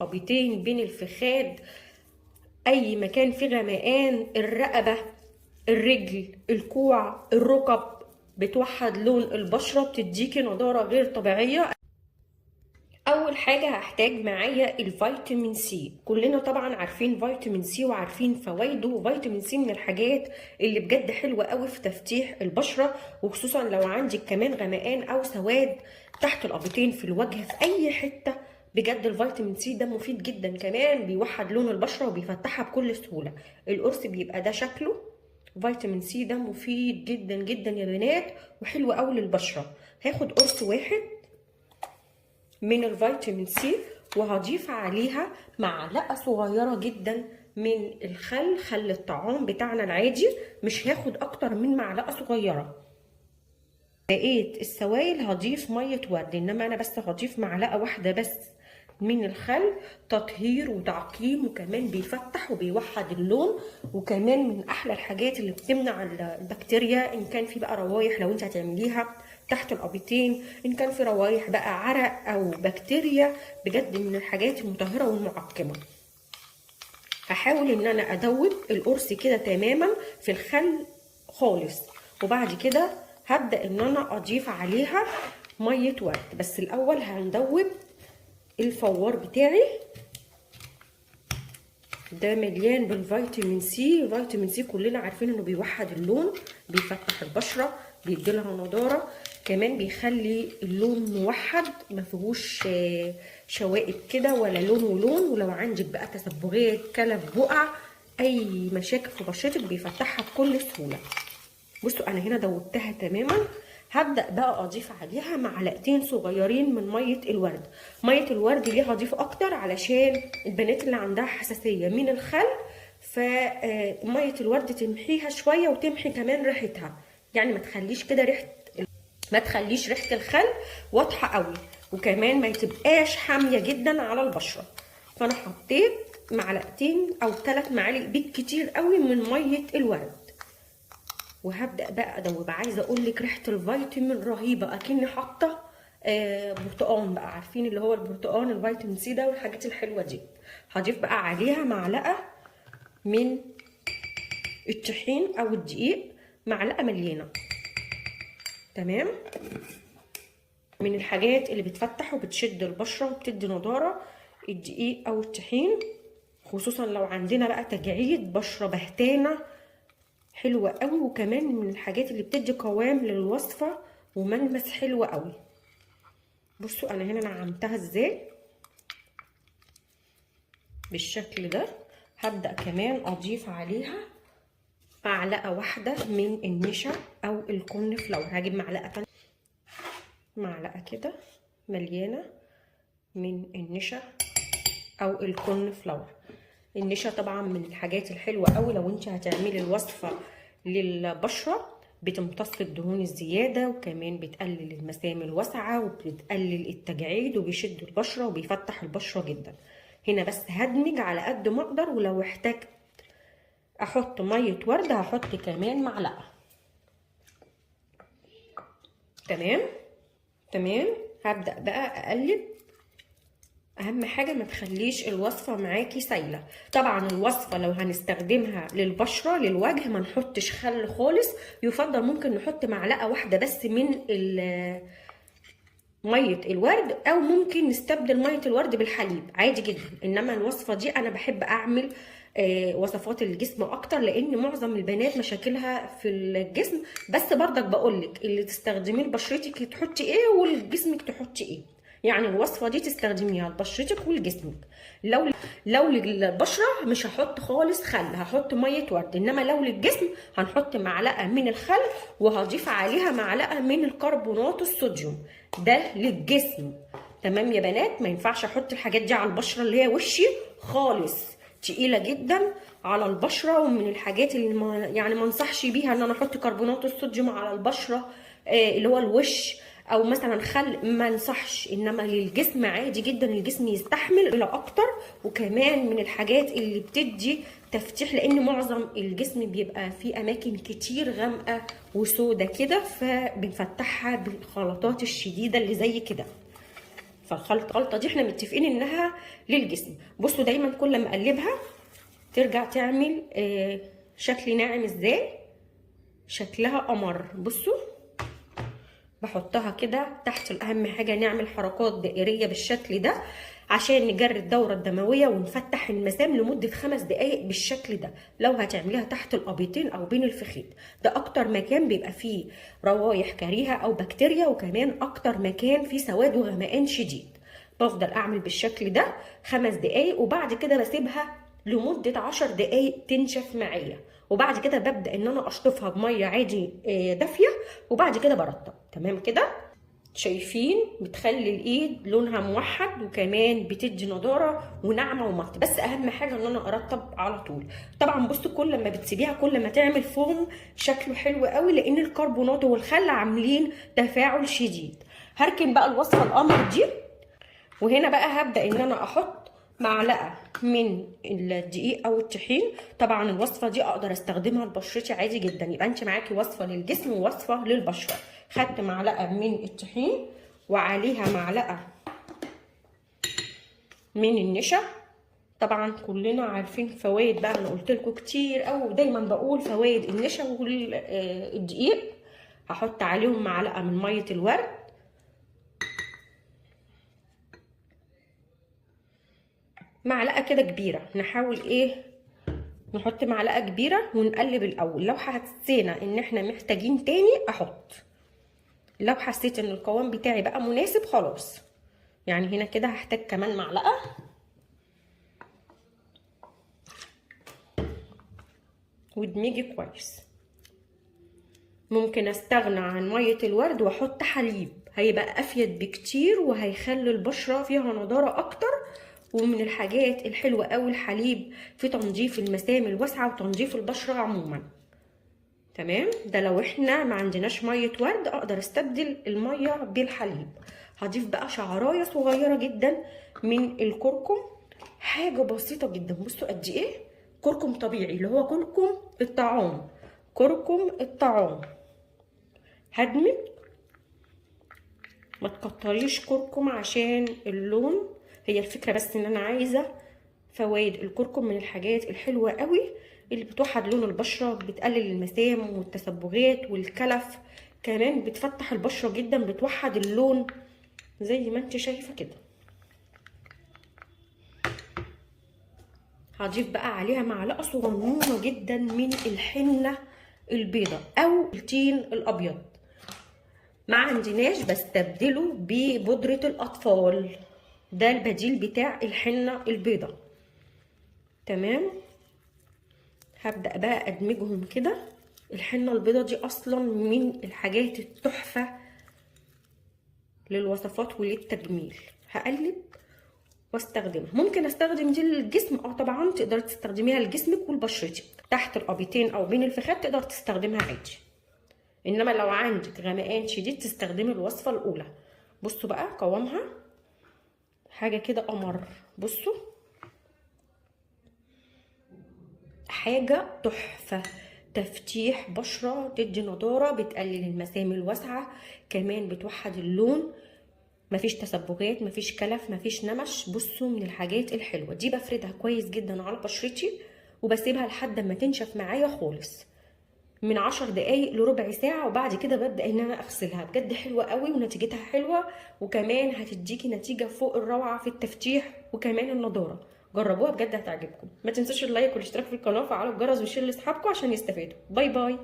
خابطين بين الفخاد، اي مكان فيه غمقان، الرقبه، الرجل، الكوع، الركب، بتوحد لون البشره، بتديكي نضاره غير طبيعيه. اول حاجه هحتاج معايا الفيتامين سي. كلنا طبعا عارفين فيتامين سي وعارفين فوائده. فيتامين سي من الحاجات اللي بجد حلوه قوي في تفتيح البشره، وخصوصا لو عندك كمان غمقان او سواد تحت الابطين، في الوجه، في اي حته. بجد الفيتامين سي ده مفيد جدا، كمان بيوحد لون البشره وبيفتحها بكل سهوله. القرص بيبقى ده شكله. فيتامين سي ده مفيد جدا جدا يا بنات، وحلو قوي للبشره. هاخد قرص واحد من الفيتامين سي، وهضيف عليها معلقه صغيره جدا من خل الطعام بتاعنا العادي، مش هاخد اكتر من معلقه صغيره. بقيت السوائل هضيف ميه ورد، انما انا بس هضيف معلقه واحده بس من الخل، تطهير وتعقيم، وكمان بيفتح وبيوحد اللون، وكمان من احلى الحاجات اللي بتمنع البكتيريا، ان كان في بقى روايح لو انت هتعمليها تحت الابيتين، ان كان في روايح بقى عرق او بكتيريا، بجد من الحاجات المطهره والمعقمه. هحاول ان انا ادوب القرص كده تماما في الخل خالص، وبعد كده هبدا ان انا اضيف عليها ميه ورد. بس الاول هندوب الفوار بتاعي ده، مليان بالفيتامين سي. فيتامين سي كلنا عارفين انه بيوحد اللون، بيفتح البشره، بيديلها نضاره، كمان بيخلي اللون موحد، ما فيهوش شوائب كده ولا لون ولون. ولو عندك بقى تسبغات، كلف، بقع، اي مشاكل في بشرتك، بيفتحها بكل سهوله. بصوا انا هنا دوبتها تماما. هبدا بقى اضيف عليها معلقتين صغيرين من ميه الورد. ميه الورد ليه هضيف اكتر؟ علشان البنات اللي عندها حساسيه من الخل، فميه الورد تمحيها شويه وتمحي كمان ريحتها، يعني ما تخليش ريحه الخل واضحه قوي، وكمان ما تبقاش حاميه جدا على البشره. فانا حطيت معلقتين او 3 معالق بالكتير قوي من ميه الورد، وهبدا بقى ادوب. عايزه اقول لك ريحه الفيتامين رهيبه، اكني حاطه برتقان بقى، عارفين اللي هو البرتقان، الفيتامين سي ده والحاجات الحلوه دي. هضيف بقى عليها معلقه من الطحين او الدقيق، معلقه مليانه. تمام. من الحاجات اللي بتفتح وبتشد البشره وبتدي نضاره الدقيق او الطحين، خصوصا لو عندنا بقى تجاعيد، بشره بهتانه، حلوه قوي. وكمان من الحاجات اللي بتدي قوام للوصفه وملمس حلو قوي. بصوا انا هنا نعمتها ازاي بالشكل ده. هبدا كمان اضيف عليها معلقه واحده من النشا او الكورن فلاور. هجيب معلقه تانية، معلقه كده مليانه من النشا او الكورن فلاور. النشا طبعا من الحاجات الحلوه قوي لو انت هتعملي الوصفه للبشره، بتمتص الدهون الزياده، وكمان بتقلل المسام الواسعه، وبتقلل التجاعيد، وبيشد البشره وبيفتح البشره جدا. هنا بس هدمج على قد ما اقدر، ولو احتجت احط ميه ورد هحط كمان معلقه. تمام تمام. هبدا بقى اقلب. اهم حاجه ما تخليش الوصفه معاكي سايله. طبعا الوصفه لو هنستخدمها للبشره للوجه ما نحطش خل خالص، يفضل ممكن نحط معلقه واحده بس من ميه الورد، او ممكن نستبدل ميه الورد بالحليب عادي جدا. انما الوصفه دي انا بحب اعمل وصفات الجسم اكتر، لان معظم البنات مشاكلها في الجسم. بس برضك بقولك اللي تستخدميه لبشرتك تحطي ايه ولجسمك تحطي ايه، يعني الوصفه دي تستخدميها لبشرتك ولجسمك. لو للبشره مش هحط خالص خل، هحط ميه ورد. انما لو للجسم هنحط معلقه من الخل، وهضيف عليها معلقه من الكربونات الصوديوم، ده للجسم. تمام يا بنات. ما ينفعش احط الحاجات دي على البشره اللي هي وشي خالص، تقيله جدا على البشره. ومن الحاجات اللي يعني ما انصحش بيها ان انا احط كربونات الصوديوم على البشره اللي هو الوش، او مثلا خل، ما انصحش. انما للجسم عادي جدا، الجسم يستحمل الى اكتر. وكمان من الحاجات اللي بتدي تفتيح، لان معظم الجسم بيبقى فيه اماكن كتير غامقه وسودة كده، فبنفتحها بالخلطات الشديده اللي زي كده. فالخلطه دي احنا متفقين انها للجسم. بصوا دايما كل ما اقلبها ترجع تعمل شكل ناعم ازاي، شكلها قمر. بصوا بحطها كده تحت. الاهم حاجه نعمل حركات دائريه بالشكل ده عشان نجري الدوره الدمويه ونفتح المسام لمده 5 دقائق بالشكل ده. لو هتعمليها تحت الابيضين او بين الفخذ، ده اكتر مكان بيبقى فيه روايح كريهه او بكتيريا، وكمان اكتر مكان فيه سواد وغمقان شديد. بفضل اعمل بالشكل ده 5 دقائق، وبعد كده بسيبها لمده 10 دقائق تنشف معايا، وبعد كده ببدا ان انا اشطفها بميه عادي دافيه، وبعد كده برطب. تمام كده؟ شايفين بتخلي الايد لونها موحد، وكمان بتدي نضاره وناعمه ومط. بس اهم حاجه ان انا ارطب على طول. طبعا بصوا كل ما بتسيبيها كل ما تعمل فوم شكله حلو قوي، لان الكربونات والخل عاملين تفاعل شديد. هركن بقى الوصفه القمر دي، وهنا بقى هبدا ان انا احط معلقه من الدقيق او الطحين. طبعا الوصفه دي اقدر استخدمها لبشرتي عادي جدا، يبقى انت معاكي وصفه للجسم ووصفه للبشره. خدت معلقه من الطحين وعليها معلقه من النشا. طبعا كلنا عارفين فوائد بقى، انا قلت لكم كتير قوي دايما بقول فوائد النشا والدقيق. هحط عليهم معلقه من ميه الورد، معلقه كده كبيره. نحاول نحط معلقه كبيره ونقلب الاول. لو حسينا ان احنا محتاجين تاني احط، لو حسيت ان القوام بتاعي بقى مناسب خلاص. يعني هنا كده هحتاج كمان معلقه. وادمجي كويس. ممكن استغنى عن ميه الورد واحط حليب، هيبقى افيد بكتير وهيخلي البشره فيها نضاره اكتر. ومن الحاجات الحلوه قوي الحليب في تنظيف المسام الواسعه وتنظيف البشره عموما. تمام؟ ده لو احنا ما عندناش ميه ورد اقدر استبدل الميه بالحليب. هضيف بقى شعرايه صغيره جدا من الكركم، حاجه بسيطه جدا. بصوا قد ايه كركم طبيعي، اللي هو كركم الطعام، كركم الطعام. هدمج، ما تكتريش كركم عشان اللون، هي الفكره بس ان انا عايزه فوائد الكركم من الحاجات الحلوه قوي اللي بتوحد لون البشره، بتقلل المسام والتصبغات والكلف، كمان بتفتح البشره جدا، بتوحد اللون زي ما انت شايفه كده. هضيف بقى عليها معلقه صغنونه جدا من الحنه البيضه او التين الابيض. ما عندناش بستبدله ببودره الاطفال، ده البديل بتاع الحنه البيضه. تمام؟ هبدأ بقى ادمجهم كده. الحنة البيضة دي اصلا من الحاجات التحفة للوصفات وللتجميل. هقلب واستخدمها. ممكن استخدم دي للجسم، طبعا تقدر تستخدميها لجسمك ولبشرتك تحت الابيضين او بين الفخاد، تقدر تستخدمها عادي. انما لو عندك غمقان شديد تستخدمي الوصفة الاولى. بصوا بقى قوامها حاجة كده قمر. بصوا حاجة تحفة، تفتيح بشرة، تدي نضارة، بتقلل المسام الواسعة، كمان بتوحد اللون، مفيش تسبغات، مفيش كلف، مفيش نمش. بصوا من الحاجات الحلوة دي. بفردها كويس جدا على بشرتي وبسيبها لحد ما تنشف معايا خالص، من 10 دقايق لربع ساعة، وبعد كده ببدأ ان انا اغسلها. بجد حلوة قوي ونتيجتها حلوة، وكمان هتديكي نتيجة فوق الروعة في التفتيح وكمان النضارة. جربوها بجد هتعجبكم. ما تنسوش اللايك والاشتراك في القناة وفعلوا الجرس وشير لاصحابكم عشان يستفادوا. باي باي.